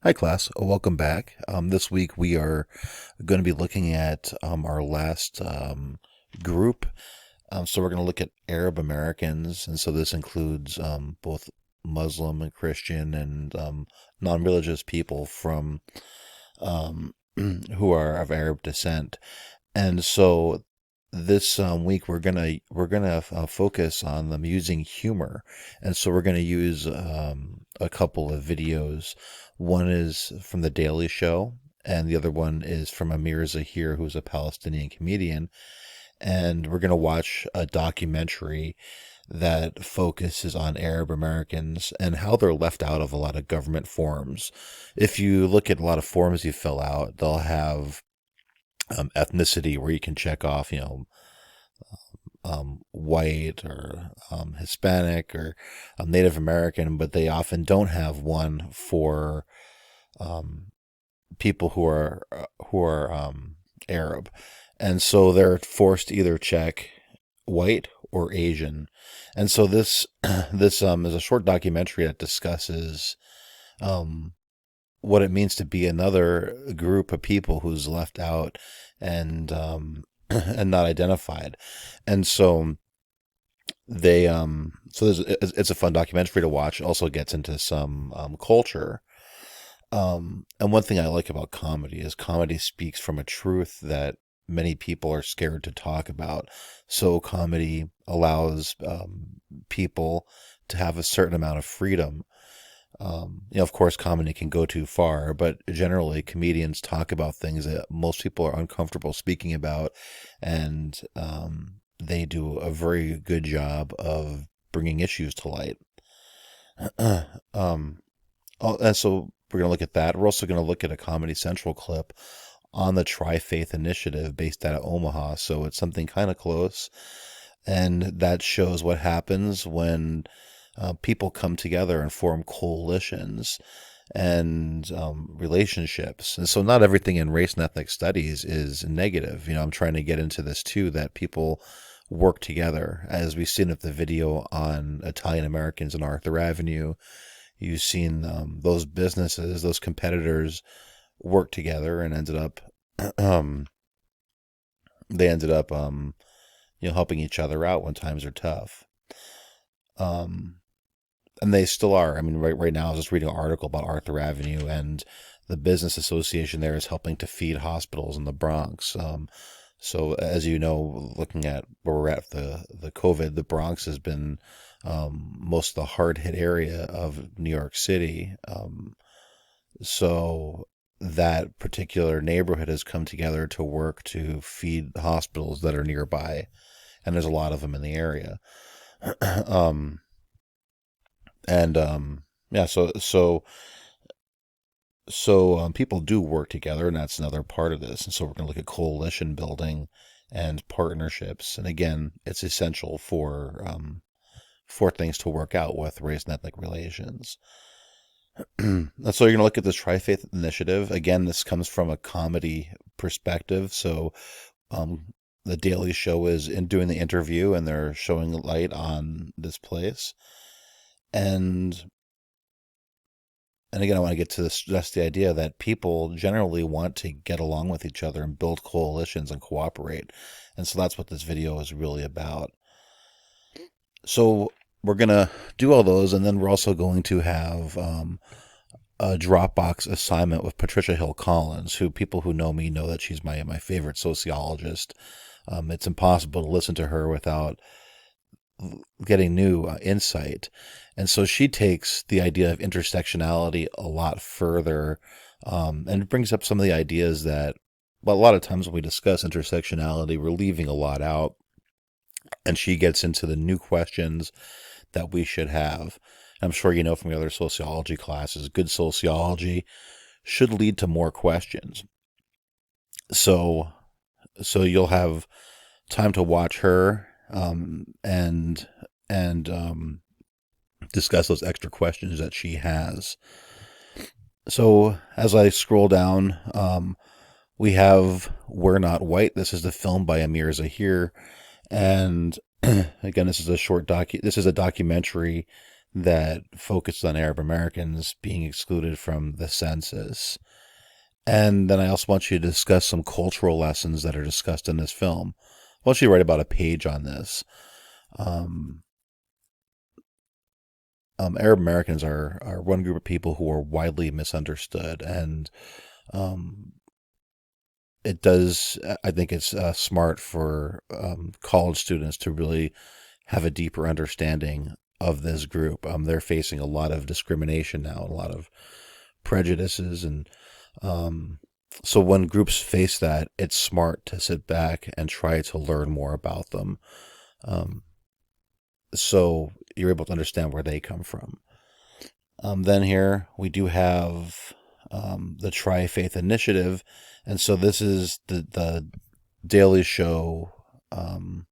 Hi, class. Welcome back. This week we are going to be looking at our last group. So we're going to look at Arab Americans, and so this includes both Muslim and Christian and non-religious people from um, who are of Arab descent. And so this week we're gonna focus on them using humor, and so we're gonna use a couple of videos. One is from The Daily Show, and the other one is from Amir Zahir, who's a Palestinian comedian. And we're gonna watch a documentary that focuses on Arab Americans and how they're left out of a lot of government forms. If you look at a lot of forms you fill out, they'll have ethnicity where you can check off, white or Hispanic or Native American, but they often don't have one for um, people who are Arab, and so they're forced to either check white or Asian. And so this is a short documentary that discusses um, what it means to be another group of people who's left out and and not identified. And so it's a fun documentary to watch. It also gets into some culture. And one thing I like about comedy is comedy speaks from a truth that many people are scared to talk about. So comedy allows people to have a certain amount of freedom. Of course, comedy can go too far, but generally, comedians talk about things that most people are uncomfortable speaking about, and they do a very good job of bringing issues to light. um, and so we're going to look at that. We're also going to look at a Comedy Central clip on the Tri Faith Initiative based out of Omaha. So it's something kind of close. And that shows what happens when people come together and form coalitions and relationships. And so not everything in race and ethnic studies is negative. I'm trying to get into this too, that people work together. As we've seen with the video on Italian Americans on Arthur Avenue, you've seen those businesses, those competitors work together and ended up, um, they ended up, helping each other out when times are tough. Um, and they still are. I mean, right now, I was just reading an article about Arthur Avenue, and the business association there is helping to feed hospitals in the Bronx. So, as you know, looking at where we're at the COVID, the Bronx has been most of the hard hit area of New York City. So that particular neighborhood has come together to work to feed hospitals that are nearby, and there's a lot of them in the area. um, and yeah, people do work together, and that's another part of this. And so we're going to look at coalition building and partnerships. And again, it's essential for things to work out with race and ethnic relations. And so you're going to look at this Tri-Faith Initiative. Again, this comes from a comedy perspective. So the Daily Show is in doing the interview, and they're showing light on this place. And again, I want to get to this, just the idea that people generally want to get along with each other and build coalitions and cooperate. And so that's what this video is really about. So we're going to do all those, and then we're also going to have a Dropbox assignment with Patricia Hill Collins, who people who know me know that she's my favorite sociologist. It's impossible to listen to her without getting new insight. And so she takes the idea of intersectionality a lot further, and brings up some of the ideas that, well, a lot of times when we discuss intersectionality, we're leaving a lot out. And she gets into the new questions that we should have. I'm sure you know from your other sociology classes, good sociology should lead to more questions. So you'll have time to watch her and discuss those extra questions that she has. So as I scroll down, we have "We're Not White." This is the film by Amir Zahir, and again, this is a short This is a documentary that focused on Arab Americans being excluded from the census. And then I also want you to discuss some cultural lessons that are discussed in this film. I want you to write about a page on this. Um, Arab Americans are one group of people who are widely misunderstood, and um, it does. I think it's smart for college students to really have a deeper understanding of this group. They're facing a lot of discrimination now, a lot of prejudices, and um, so when groups face that, it's smart to sit back and try to learn more about them. Um, so you're able to understand where they come from. Then here we do have the Tri Faith Initiative, and so this is the Daily Show um,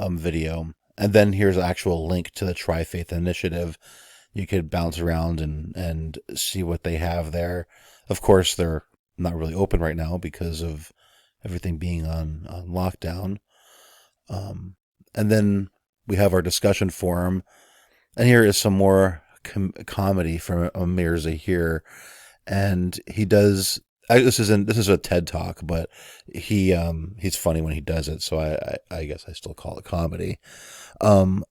video, and then here's an actual link to the Tri Faith Initiative. You could bounce around and see what they have there. Of course, they're not really open right now because of everything being on lockdown. And then we have our discussion forum, and here is some more comedy from Amir Zahir, and he does. This is a TED talk, but he's funny when he does it, so I guess I still call it comedy. Um,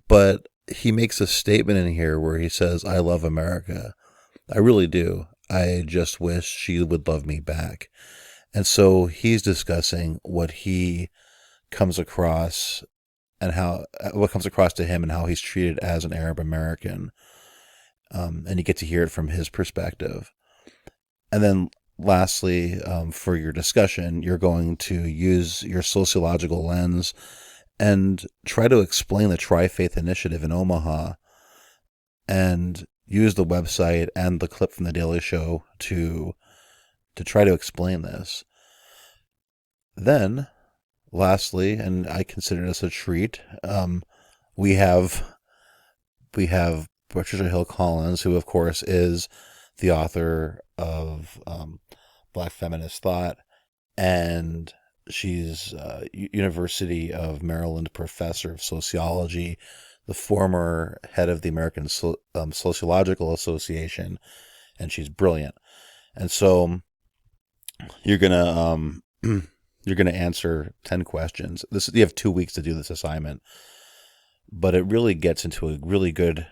but he makes a statement in here where he says, "I love America. I really do. I just wish she would love me back." And so he's discussing what he comes across and how what comes across to him and how he's treated as an Arab American. And you get to hear it from his perspective. And then lastly, for your discussion, you're going to use your sociological lens and try to explain the Tri-Faith Initiative in Omaha and use the website and the clip from the Daily Show to try to explain this. Then, lastly, and I consider this a treat, we have Patricia Hill Collins, who of course is the author of Black Feminist Thought, and she's a University of Maryland professor of sociology, the former head of the American Sociological Association, and she's brilliant. And so you're gonna you're gonna answer 10 questions. You have 2 weeks to do this assignment, but it really gets into a really good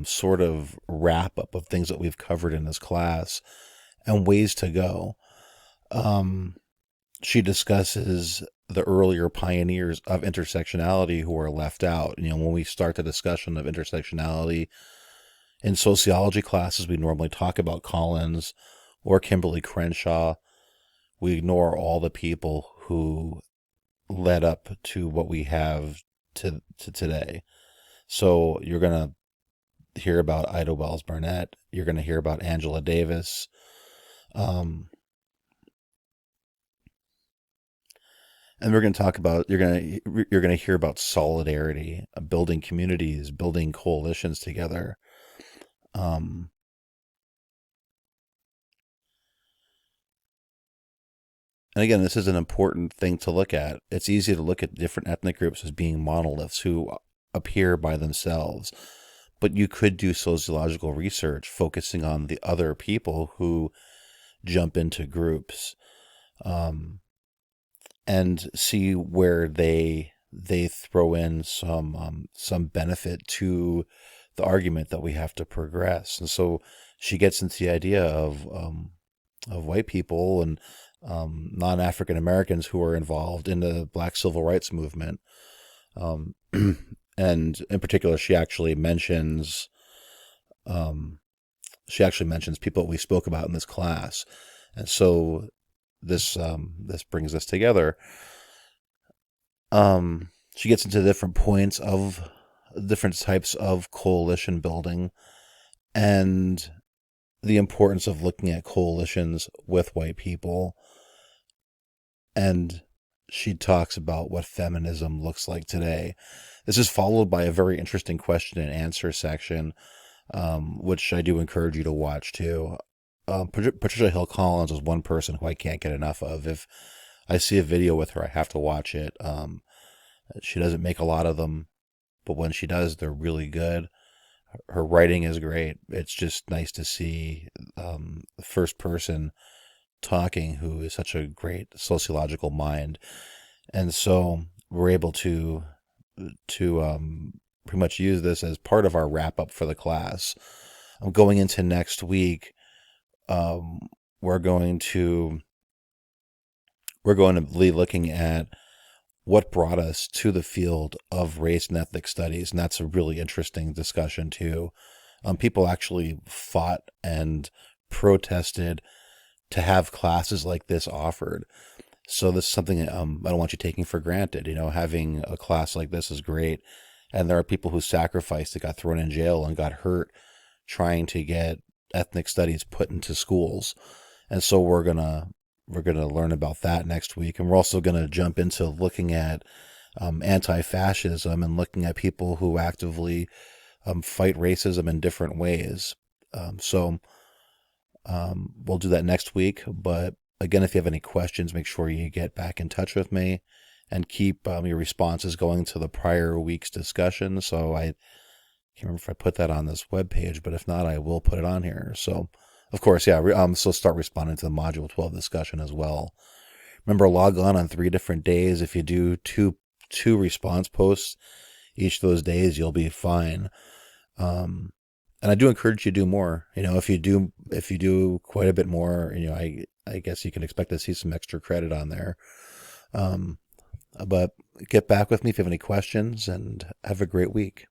sort of wrap up of things that we've covered in this class and ways to go. She discusses the earlier pioneers of intersectionality who are left out. When we start the discussion of intersectionality in sociology classes, we normally talk about Collins or Kimberly Crenshaw. We ignore all the people who led up to what we have to today. So you're going to hear about Ida Wells Barnett. You're going to hear about Angela Davis. And we're going to talk about, you're going to hear about solidarity, building communities, building coalitions together. And again, this is an important thing to look at. It's easy to look at different ethnic groups as being monoliths who appear by themselves. But you could do sociological research focusing on the other people who jump into groups. And see where they throw in some benefit to the argument that we have to progress. And so she gets into the idea of white people and non-African Americans who are involved in the Black Civil Rights Movement. And in particular, she actually mentions people we spoke about in this class. And so this brings us together. She gets into different points of different types of coalition building and the importance of looking at coalitions with white people. And she talks about what feminism looks like today. This is followed by a very interesting question and answer section, which I do encourage you to watch too. Patricia Hill Collins is one person who I can't get enough of. If I see a video with her, I have to watch it. She doesn't make a lot of them, but when she does, they're really good. Her writing is great. It's just nice to see the first person talking who is such a great sociological mind. And so we're able to pretty much use this as part of our wrap up for the class. I'm going into next week. Um, we're going to be looking at what brought us to the field of race and ethnic studies, and that's a really interesting discussion too. People actually fought and protested to have classes like this offered. So this is something I don't want you taking for granted. Having a class like this is great, and there are people who sacrificed that got thrown in jail and got hurt trying to get ethnic studies put into schools. And so we're gonna learn about that next week, and we're also gonna jump into looking at anti-fascism and looking at people who actively fight racism in different ways. We'll do that next week. But again, if you have any questions, make sure you get back in touch with me and keep your responses going to the prior week's discussion. So I can't remember if I put that on this webpage, but if not, I will put it on here. So, of course, yeah, so start responding to the Module 12 discussion as well. Remember, log on 3 different days. If you do two response posts each of those days, you'll be fine. And I do encourage you to do more. If you do quite a bit more, I guess you can expect to see some extra credit on there. But get back with me if you have any questions, and have a great week.